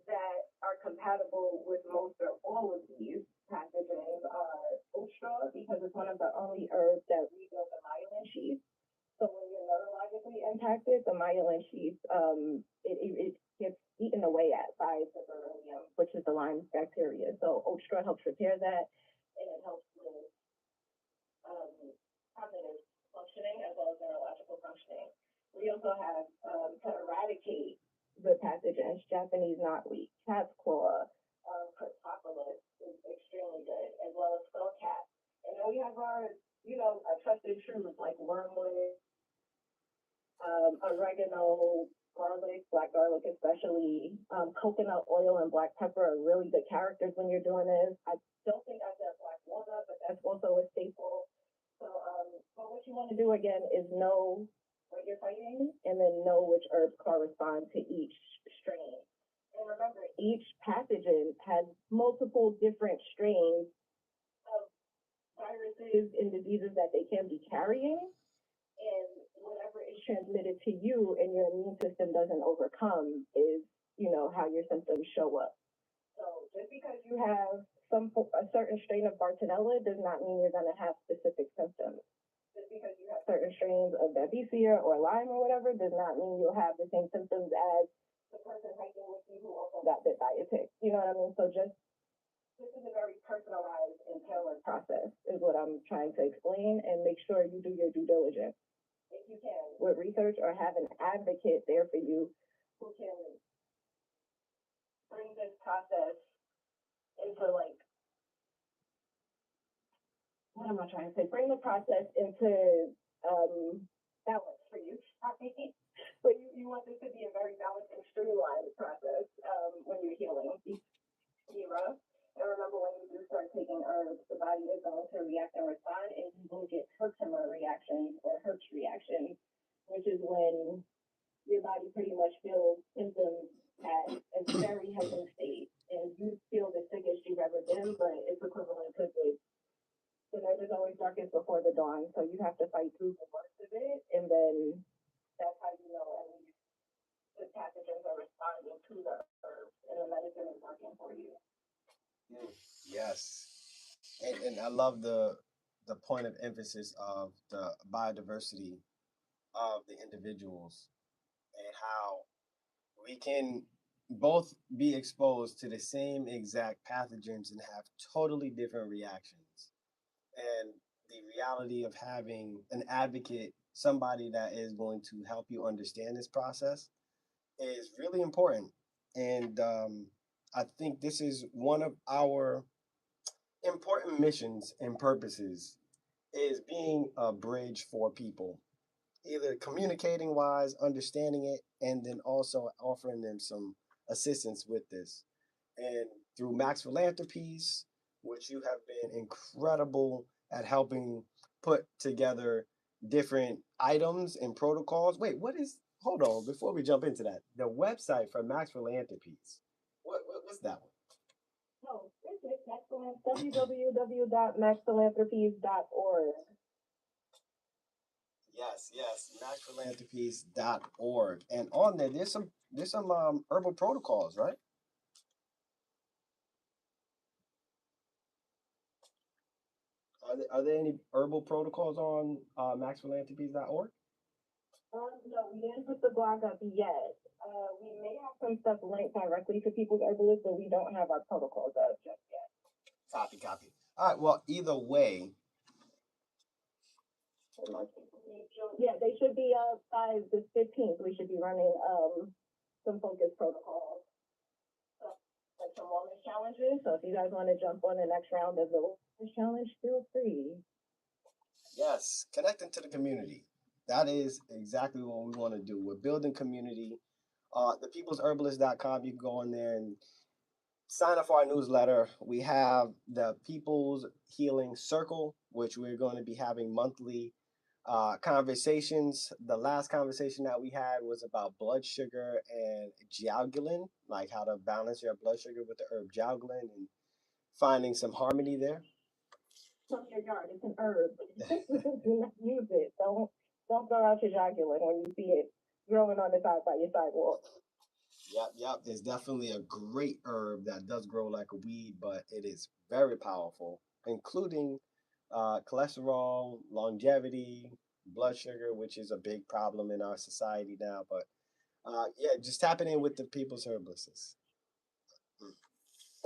that are compatible with most or all of these pathogens are oat straw because it's one of the only herbs that rebuild the myelin sheath. So when you're neurologically impacted, the myelin sheath it gets eaten away at by the Borrelia, which is the Lyme bacteria. So oat straw helps repair that, and it helps with cognitive functioning as well as neurological functioning. We also have to eradicate the pathogens, Japanese knotweed, cat's claw, Cryptococcus is extremely good, as well as skullcap. And then we have our trusted truths like wormwood, oregano, garlic, black garlic especially, coconut oil and black pepper are really good characters when you're doing this. I don't think I said black walnut, but that's also a staple. So, but what you want to do again is know what you're fighting and then know which herbs correspond to each strain. And remember, each pathogen has multiple different strains of viruses and diseases that they can be carrying. And whatever is transmitted to you and your immune system doesn't overcome is, how your symptoms show up. So Just because you have a certain strain of Bartonella does not mean you're going to have specific symptoms. Just because you have certain strains of Babesia or Lyme or whatever does not mean you'll have the same symptoms as the person hiking with you who also got bit by a tick. You know what I mean? So just this is a very personalized and tailored process, is what I'm trying to explain, and make sure you do your due diligence if you can with research, or have an advocate there for you who can bring this process into like, what am I trying to say? Bring the process into balance for you. But you want this to be a very balanced and streamlined process when you're healing. Era. And remember, when you do start taking herbs, the body is going to react and respond, and you will get herkimer reactions or herpes reactions, which is when your body pretty much feels symptoms at a very heightened state, and you feel the sickest you've ever been, but it's equivalent to the night is always darkest before the dawn, so you have to fight through the worst of it, and then that's how you know at least the pathogens are responding to the herbs, and the medicine is working for you. Mm, yes. And I love the point of emphasis of the biodiversity of the individuals and how we can both be exposed to the same exact pathogens and have totally different reactions. And the reality of having an advocate, somebody that is going to help you understand this process, is really important. And I think this is one of our important missions and purposes, is being a bridge for people, either communicating wise, understanding it, and then also offering them some assistance with this. And through Max Philanthropies, which you have been incredible at helping put together different items and protocols. Wait, what is, hold on, before we jump into that, the website for Max Philanthropies, what's that one? Oh, it's excellent. www.maxphilanthropies.org. Yes, yes, maxphilanthropies.org. And on there, there's some herbal protocols, right? Are there any herbal protocols on maxphilanthropies.org? No, we didn't put the blog up yet. We may have some stuff linked directly to people's herbalists, but we don't have our protocols up just yet. Copy, copy. All right. Well, either way, Yeah, they should be up by the 15th. We should be running some focus protocols, like some wellness challenges. So if you guys want to jump on the next round of the wellness challenge, feel free. yes, connecting to the community. That is exactly what we want to do. We're building community. Thepeoplesherbalist.com. You can go in there and sign up for our newsletter. We have the People's Healing Circle, which we're going to be having monthly conversations. The last conversation that we had was about blood sugar and jiaogulan, like how to balance your blood sugar with the herb jiaogulan and finding some harmony there. From your yard, it's an herb. Do not use it. Don't throw out your jugular when you see it growing on the side by your sidewalk. Yep, yep. It's definitely a great herb that does grow like a weed, but it is very powerful, including cholesterol, longevity, blood sugar, which is a big problem in our society now. But yeah, just tapping in with the people's herbalists.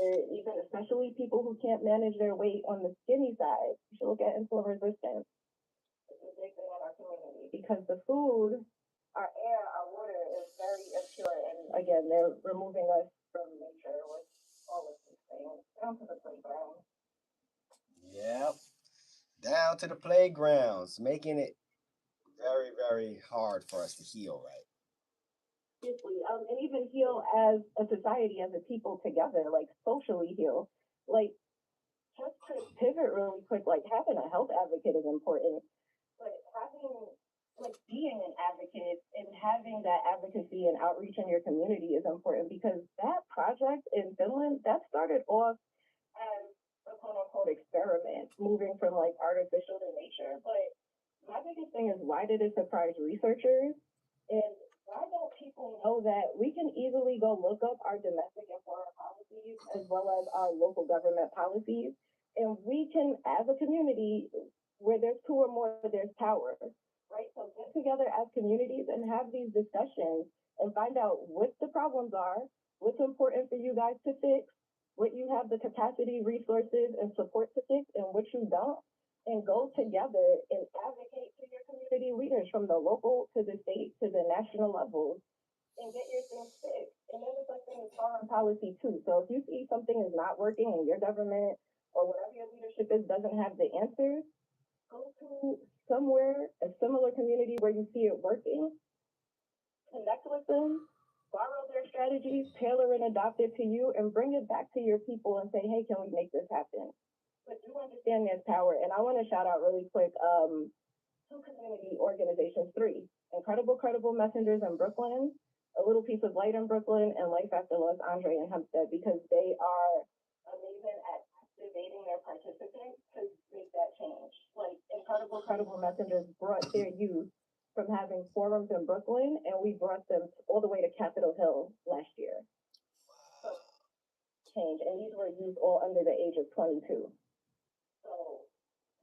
Even especially people who can't manage their weight on the skinny side, you should look at insulin resistance. It's a big thing in our community because the food, our air, our water is very impure, and again, they're removing us from nature with all of these things down to the playground. Yep, down to the playgrounds, making it very, very hard for us to heal, right? And even heal as a society, as a people together, like socially heal. Like, just to pivot really quick, like having a health advocate is important, but being an advocate and having that advocacy and outreach in your community is important, because that project in Finland, that started off as a quote unquote experiment, moving from like artificial to nature. But my biggest thing is, why did it surprise researchers? And why don't people know that we can easily go look up our domestic and foreign policy policies as well as our local government policies. And we can, as a community, where there's two or more, there's power, right? So get together as communities and have these discussions and find out what the problems are, what's important for you guys to fix, what you have the capacity, resources, and support to fix, and what you don't, and go together and advocate to your community leaders from the local to the state to the national levels and get your things fixed. And then the such thing as foreign policy too. So if you see something is not working and your government or whatever your leadership is doesn't have the answers, go to somewhere, a similar community where you see it working, connect with them, borrow their strategies, tailor and adopt it to you, and bring it back to your people and say, hey, can we make this happen? But do understand there's power. And I want to shout out really quick two community organizations, three Incredible Credible Messengers in Brooklyn, A Little Piece of Light in Brooklyn, and Life After Los Andre in Hempstead, because they are amazing at activating their participants to make that change. Like Incredible Credible Messengers brought their youth from having forums in Brooklyn, and we brought them all the way to Capitol Hill last year. So change, and these were youth all under the age of 22. So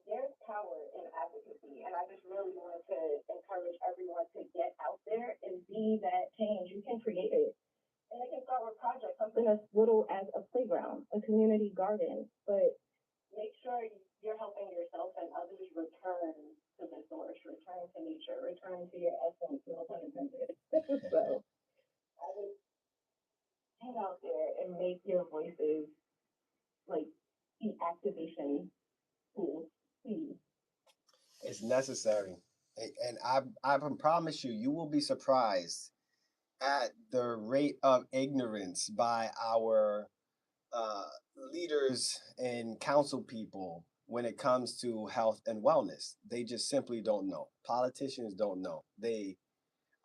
there's power in advocacy, and I just really wanted to encourage everyone to get out there and be that change. You can create it. And it can start with projects, something as little as a playground, a community garden, but make sure you're helping yourself and others return to the source, return to nature, return to your essence, no pun intended. So I would hang out there and make your voices like the activation tools, please. It's necessary. And I can promise you, you will be surprised at the rate of ignorance by our uh, leaders and council people when it comes to health and wellness. They just simply don't know. Politicians don't know. They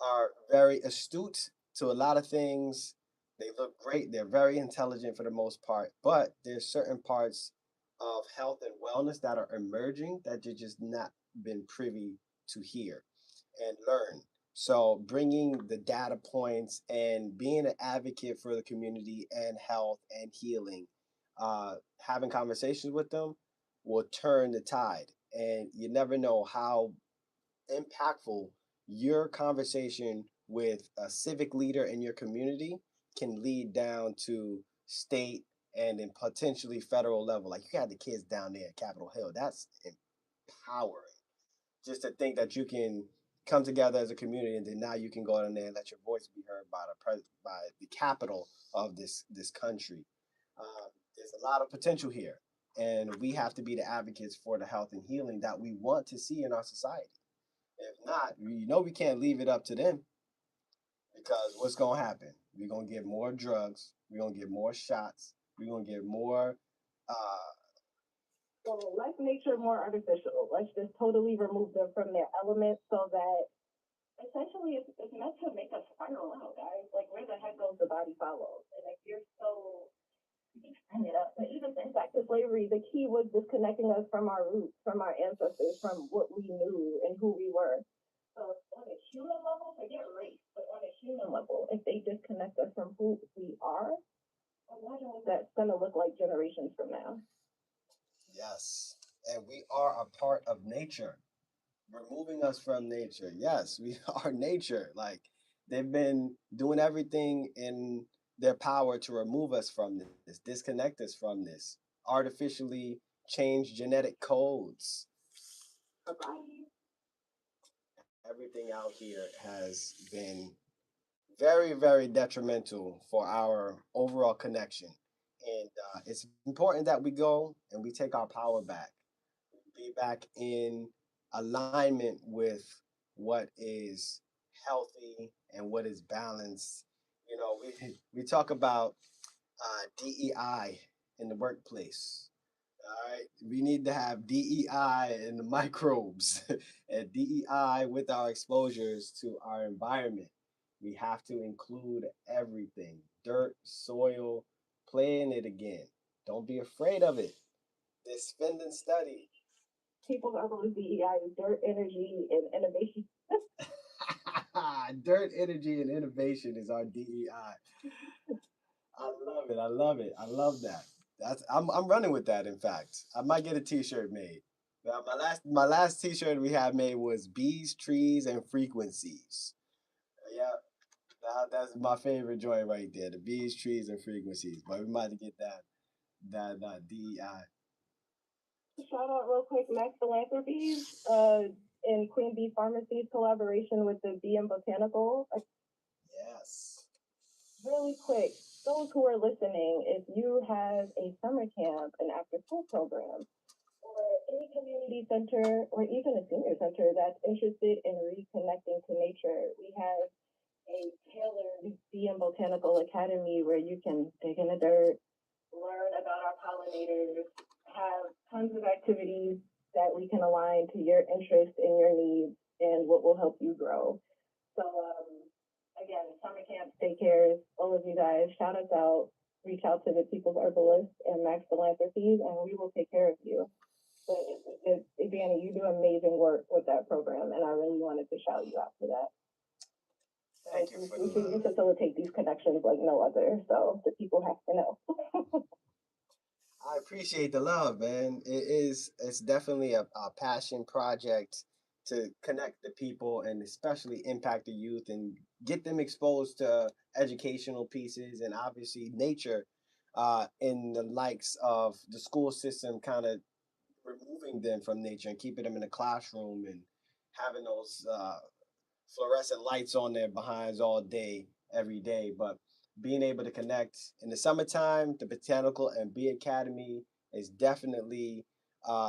are very astute to a lot of things. They look great. They're very intelligent for the most part, but there's certain parts of health and wellness that are emerging that you just not been privy to hear and learn. So bringing the data points and being an advocate for the community and health and healing, having conversations with them will turn the tide. And you never know how impactful your conversation with a civic leader in your community can lead down to state and then potentially federal level. Like you had the kids down there at Capitol Hill. That's empowering. Just to think that you can come together as a community and then now you can go down there and let your voice be heard by by the capital of this country. There's a lot of potential here, and we have to be the advocates for the health and healing that we want to see in our society. If not, we can't leave it up to them because what's going to happen? We're going to get more drugs. We're going to get more shots. We're going to get more. Uh, So less nature, more artificial. Let's just totally remove them from their element so that essentially it's meant to make us spiral out, guys. Like where the heck goes the body follows. And if you're so hang it up, but even think back to slavery, the key was disconnecting us from our roots, from our ancestors, from what we knew and who we were. So on a human level, forget race, but on a human level, if they disconnect us from who we are, imagine what that's gonna look like generations from now. yes, and we are a part of nature. Removing us from nature. Yes, we are nature. Like they've been doing everything in their power to remove us from this, disconnect us from this, artificially change genetic codes. Bye-bye. Everything out here has been very, very detrimental for our overall connection. And it's important that we go and we take our power back, be back in alignment with what is healthy and what is balanced. We talk about DEI in the workplace. All right, we need to have DEI in the microbes and DEI with our exposures to our environment. We have to include everything dirt, soil, play in it again. Don't be afraid of it. This spend and study. People are going to DEI, dirt, energy, and innovation. Dirt, energy, and innovation is our DEI. I love it. I love it. I love that. I'm running with that. In fact, I might get a T-shirt made. My last T-shirt we had made was bees, trees, and frequencies. Yeah, that's my favorite joint right there. The bees, trees, and frequencies. But we might get that DEI. Shout out real quick, Max Philanthropies, and Queen Bee Pharmacy's collaboration with the Bee and Botanical. Yes. Really quick, those who are listening, if you have a summer camp, an after school program, or any community center, or even a senior center that's interested in reconnecting to nature, we have a tailored Bee and Botanical Academy where you can dig in the dirt, learn about our pollinators, have tons of activities that we can align to your interests and your needs and what will help you grow. So, again, summer camps, daycares, all of you guys, shout us out, reach out to the People's Herbalist and Max Philanthropies, and we will take care of you. But Danny, you do amazing work with that program, and I really wanted to shout you out for that. Thank you for the You love. facilitate these connections like no other, so the people have to know. I appreciate the love, man. It's definitely a passion project to connect the people and especially impact the youth and get them exposed to educational pieces and obviously nature in the likes of the school system kind of removing them from nature and keeping them in the classroom and having those fluorescent lights on their behinds all day, every day. But being able to connect in the summertime, the Botanical and Bee Academy is definitely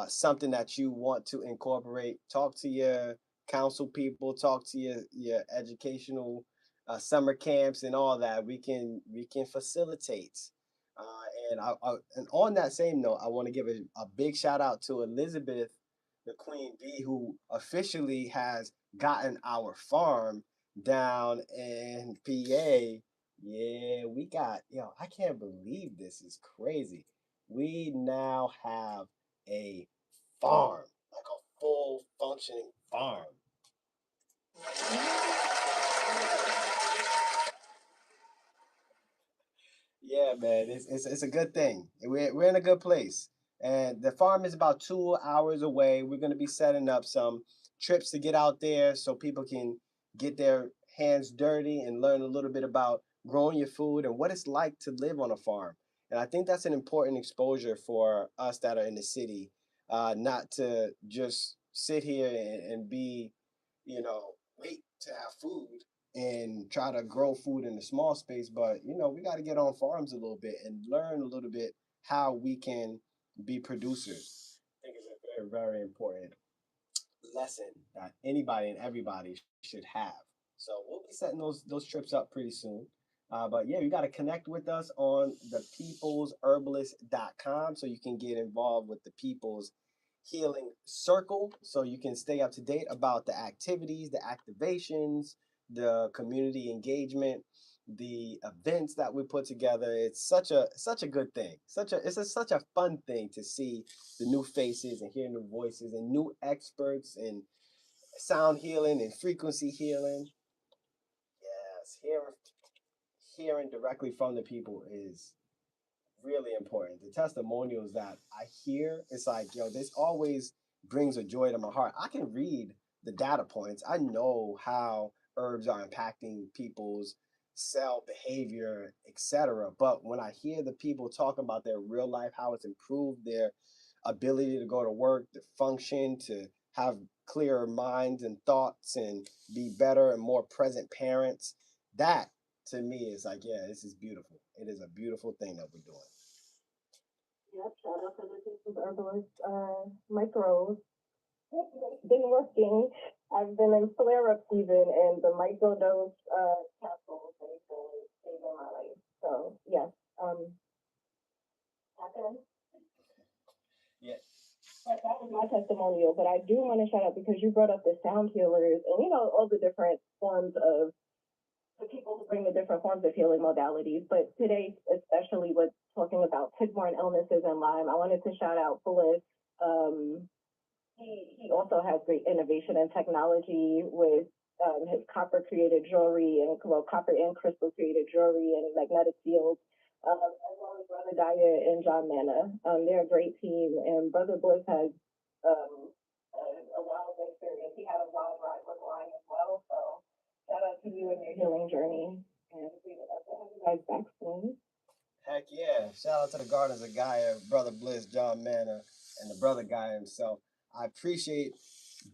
something that you want to incorporate. Talk to your council people, talk to your educational summer camps and all that. We can facilitate. And on that same note, I want to give a big shout out to Elizabeth, the Queen Bee, who officially has gotten our farm down in PA. Yeah, we got, I can't believe this is crazy. We now have a farm, like a full functioning farm. Yeah, man, it's a good thing. We're in a good place, and the farm is about 2 hours away. We're gonna be setting up some trips to get out there so people can get their hands dirty and learn a little bit about growing your food and what it's like to live on a farm. And I think that's an important exposure for us that are in the city, not to just sit here and be, wait to have food and try to grow food in a small space. But we got to get on farms a little bit and learn a little bit how we can be producers. I think it's a very, very important lesson that anybody and everybody should have. So we'll be setting those trips up pretty soon. But yeah, you got to connect with us on thepeoplesherbalist.com so you can get involved with the People's Healing Circle so you can stay up to date about the activities, the activations, the community engagement, the events that we put together. It's such a good thing. Such a fun thing to see the new faces and hear new voices and new experts in sound healing and frequency healing. Yes, hearing directly from the people is really important. The testimonials that I hear, it's like, this always brings a joy to my heart. I can read the data points. I know how herbs are impacting people's cell behavior, etc. But when I hear the people talk about their real life, how it's improved their ability to go to work, to function, to have clearer minds and thoughts and be better and more present parents, that to me is like, yeah, this is beautiful. It is a beautiful thing that we're doing. Yep, shout out to the People's Herbalist micros. Been working. I've been in flare up season, and the microdose capsules have been saving my life. So yes, happen. Yeah. That was my testimonial, but I do want to shout out because you brought up the sound healers and all the different forms of the people who bring the different forms of healing modalities. But today, especially with talking about tick-borne illnesses and Lyme, I wanted to shout out Phyllis. He also has great innovation and technology with his copper created jewelry and copper and crystal created jewelry and magnetic fields, as well Daya and John Manna. They're a great team, and Brother Bliss has a lot of experience. He had a wild ride with Lion as well. So shout out to you and your healing journey. And we would love to have you guys back soon. Heck yeah. Shout out to the Gardens of Gaia, Brother Bliss, John Manna, and the brother guy himself. I appreciate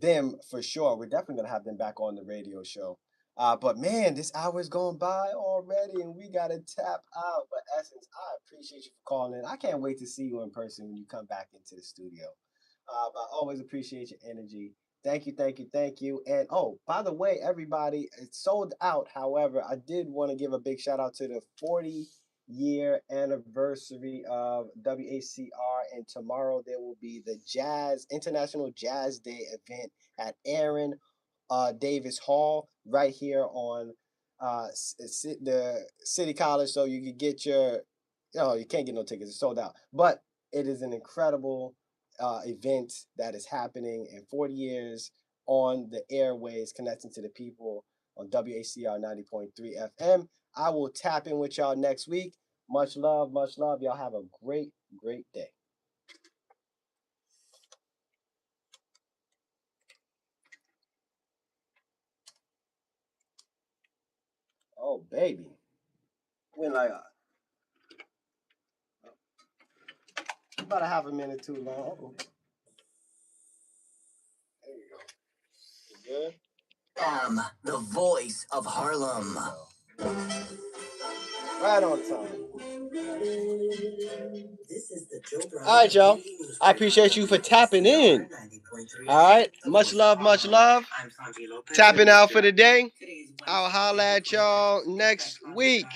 them for sure. We're definitely going to have them back on the radio show. But man, this hour is going by already and we got to tap out. But Essence, I appreciate you for calling in. I can't wait to see you in person when you come back into the studio. But I always appreciate your energy. Thank you, thank you, thank you. And oh, by the way, everybody, it's sold out. However, I did want to give a big shout out to the 40-year anniversary of WACR. And tomorrow there will be the International Jazz Day event at Aaron Davis Hall right here on the City College. So you can get your, you can't get no tickets, it's sold out. But it is an incredible event that is happening in 40 years on the airways, connecting to the people on WACR 90.3 FM. I will tap in with y'all next week. Much love, much love. Y'all have a great, great day. Oh, baby. Went like about a half a minute too long. There you go. You good? The voice of Harlem. Right on time. All right, y'all. I appreciate you for tapping in. All right. Much love, much love. Tapping out for the day. I'll holla at y'all next week.